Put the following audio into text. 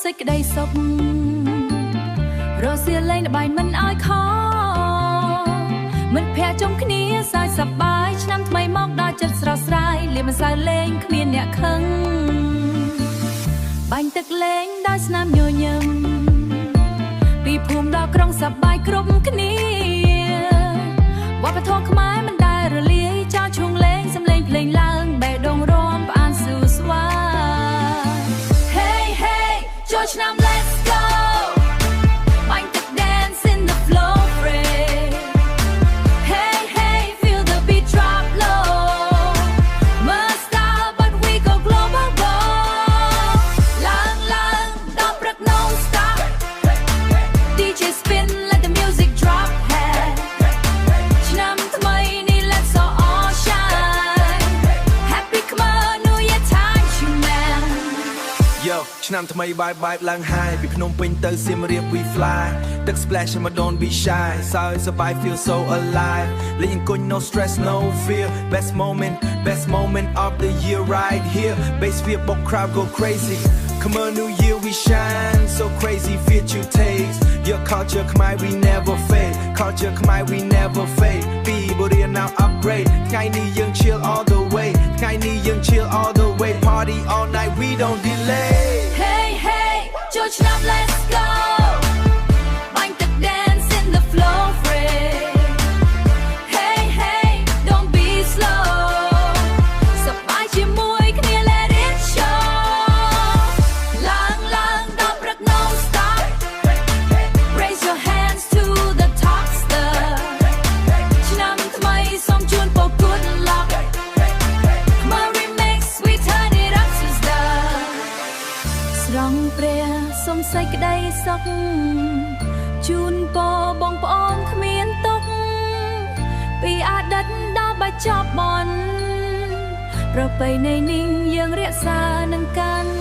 សេចក្តីសុខរស់សៀលេងល្បែងមិនឲ្យខមិនភ័ក្រជុំគ្នាសើចសប្បាយឆ្នាំថ្មីមកដល់ចិត្តស្រស់ស្រាយលាមិនសូវលេងគ្មានអ្នកខឹងបាញ់ទឹកលេងដោយស្នាមញញឹមពីភូមិដល់ក្រុងសប្បាយគ្រប់គ្នាវប្បធម៌ខ្មែរមិនដែលរលាយចោលឈួងលេងសំលេងភ្លេងឡើងបេះដូងរំផ្អានស៊ូស្វា Hey hey ចូលឆ្នាំ Let's go បាញ់ទឹក dance in the flow free Hey hey feel the beat drop low must stop but we go global go ឡើងដល់ព្រឹក no stop DJ spin let the music drop head ឆ្នាំថ្មីនេះ let's all shine Happy Khmer New Year time you man Yo ឆ្នាំថ្មីបាយឡើង high ពីភ្នំពេញទៅសៀមរាប we fly ទឹក splash and don't be shy សើចសប្បាយ feel so alive លេងអង្គុញ no stress no fear best moment of the year right here bass feel book crowd go crazy Come on New Year we shine so crazy fit you taste your culture Khmer we never fade culture Khmer we never fade ពីបរិយា now upgrade ថ្ងៃនេះយើង chill all the way ថ្ងៃនេះយើង chill all the way party all night we don't delay Hey hey ចូលឆ្នាំ Let's go បាញ់ទឹក dance in the flow free Hey hey don't be slow សប្បាយជាមួយគ្នា let it show ឡើងដល់ព្រឹក no stop raise your hands to the top star ឆ្នាំថ្មីសូមជូនពរ good luck My remix we turn it up to star ស្រង់ព្រះសូមសេចក្តីសុខជូនពរបងប្អូនគ្មានទុក្ខពីអតីតដល់បច្ចុប្បន្នប្រពៃណីនេះយើងរក្សានឹងកាន់